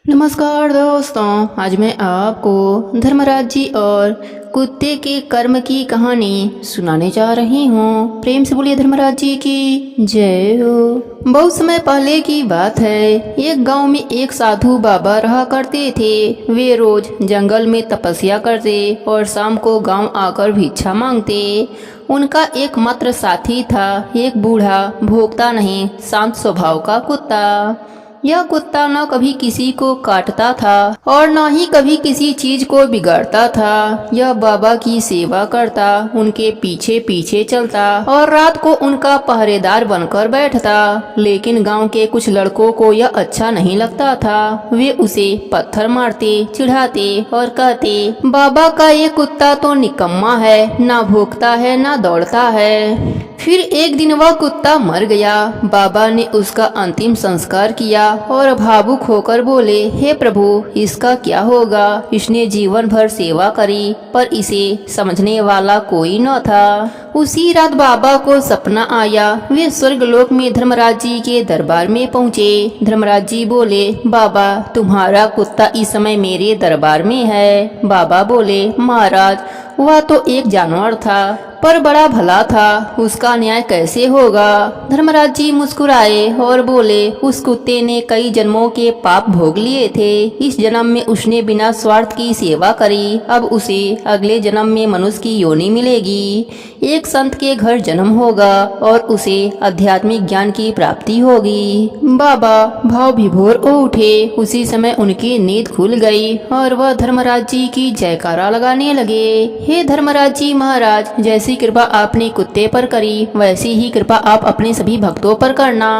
नमस्कार दोस्तों, आज मैं आपको धर्मराज जी और कुत्ते के कर्म की कहानी सुनाने जा रही हूँ। प्रेम से बोलिए धर्मराज जी की जय हो। बहुत समय पहले की बात है, एक गांव में एक साधु बाबा रहा करते थे। वे रोज जंगल में तपस्या करते और शाम को गांव आकर भिक्षा मांगते। उनका एकमात्र साथी था एक बूढ़ा, भोंकता नहीं, शांत स्वभाव का कुत्ता। यह कुत्ता न कभी किसी को काटता था और न ही कभी किसी चीज को बिगाड़ता था। यह बाबा की सेवा करता, उनके पीछे पीछे चलता और रात को उनका पहरेदार बनकर बैठता। लेकिन गांव के कुछ लड़कों को यह अच्छा नहीं लगता था। वे उसे पत्थर मारते, चिढ़ाते और कहते, बाबा का ये कुत्ता तो निकम्मा है, ना भौंकता है ना दौड़ता है। फिर एक दिन वह कुत्ता मर गया। बाबा ने उसका अंतिम संस्कार किया और भावुक होकर बोले, हे प्रभु, इसका क्या होगा? इसने जीवन भर सेवा करी, पर इसे समझने वाला कोई न था। उसी रात बाबा को सपना आया। वे स्वर्गलोक में धर्मराज जी के दरबार में पहुँचे। धर्मराज जी बोले, बाबा, तुम्हारा कुत्ता इस समय मेरे दरबार में है। बाबा बोले, महाराज, वह तो एक जानवर था, पर बड़ा भला था, उसका न्याय कैसे होगा? धर्मराज जी मुस्कुराए और बोले, उस कुत्ते ने कई जन्मों के पाप भोग लिए थे। इस जन्म में उसने बिना स्वार्थ की सेवा करी, अब उसे अगले जन्म में मनुष्य की योनि मिलेगी। एक संत के घर जन्म होगा और उसे आध्यात्मिक ज्ञान की प्राप्ति होगी। बाबा भाव विभोर हो उठे। उसी समय उनकी नींद खुल गई और वह धर्मराज जी की जयकारा लगाने लगे। हे धर्मराज जी महाराज, जैसी कृपा आपने कुत्ते पर करी, वैसी ही कृपा आप अपने सभी भक्तों पर करना।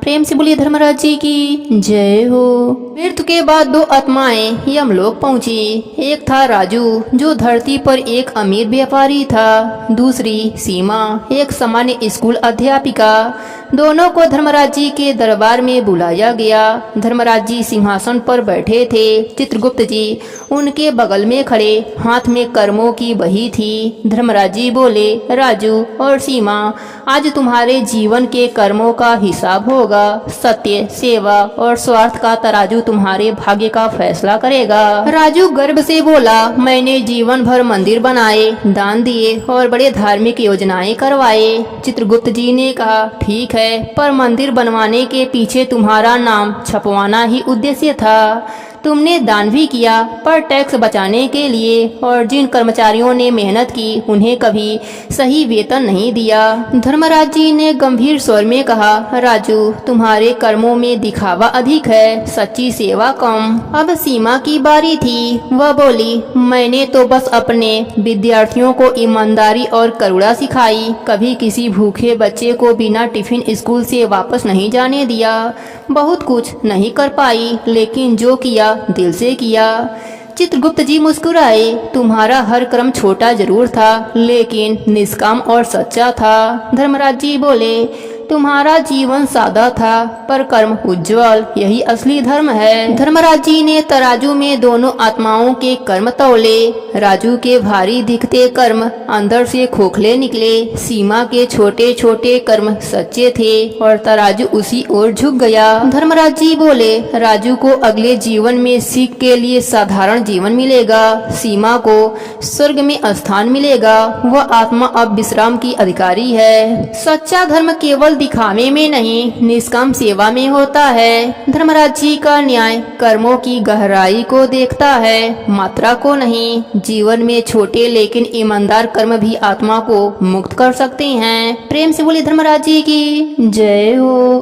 प्रेम से बोलिए धर्मराज जी की जय हो। मृत्यु के बाद दो आत्माएं यमलोक पहुंची। एक था राजू, जो धरती पर एक अमीर व्यापारी था। दूसरी सीमा, एक सामान्य स्कूल अध्यापिका। दोनों को धर्मराज जी के दरबार में बुलाया गया। धर्मराज जी सिंहासन पर बैठे थे। चित्रगुप्त जी उनके बगल में खड़े, हाथ में कर्मों की बही थी। धर्मराज जी बोले, राजू और सीमा, आज तुम्हारे जीवन के कर्मों का हिसाब होगा। सत्य, सेवा और स्वार्थ का तराजू तुम्हारे भाग्य का फैसला करेगा। राजू गर्व से बोला, मैंने जीवन भर मंदिर बनाए, दान दिए और बड़े धार्मिक योजनाएं करवाए। चित्रगुप्त जी ने कहा, ठीक है, पर मंदिर बनवाने के पीछे तुम्हारा नाम छपवाना ही उद्देश्य था। तुमने दान भी किया, पर टैक्स बचाने के लिए, और जिन कर्मचारियों ने मेहनत की उन्हें कभी सही वेतन नहीं दिया। धर्मराज जी ने गंभीर स्वर में कहा, राजू, तुम्हारे कर्मों में दिखावा अधिक है, सच्ची सेवा कम। अब सीमा की बारी थी। वह बोली, मैंने तो बस अपने विद्यार्थियों को ईमानदारी और करुणा सिखाई, कभी किसी भूखे बच्चे को बिना टिफिन स्कूल से वापस नहीं जाने दिया। बहुत कुछ नहीं कर पाई, लेकिन जो किया दिल से किया। चित्रगुप्त जी मुस्कुराए, तुम्हारा हर कर्म छोटा जरूर था, लेकिन निष्काम और सच्चा था। धर्मराज जी बोले, तुम्हारा जीवन सादा था, पर कर्म उज्जवल, यही असली धर्म है। धर्मराज जी ने तराजू में दोनों आत्माओं के कर्म तौले। राजू के भारी दिखते कर्म अंदर से खोखले निकले। सीमा के छोटे छोटे कर्म सच्चे थे और तराजू उसी ओर झुक गया। धर्मराज जी बोले, राजू को अगले जीवन में सीख के लिए साधारण जीवन मिलेगा, सीमा को स्वर्ग में स्थान मिलेगा। वह आत्मा अब विश्राम की अधिकारी है। सच्चा धर्म केवल दिखावे में नहीं, निष्काम सेवा में होता है। धर्मराज जी का न्याय कर्मों की गहराई को देखता है, मात्रा को नहीं। जीवन में छोटे लेकिन ईमानदार कर्म भी आत्मा को मुक्त कर सकते हैं। प्रेम से बोले धर्मराज जी की जय हो।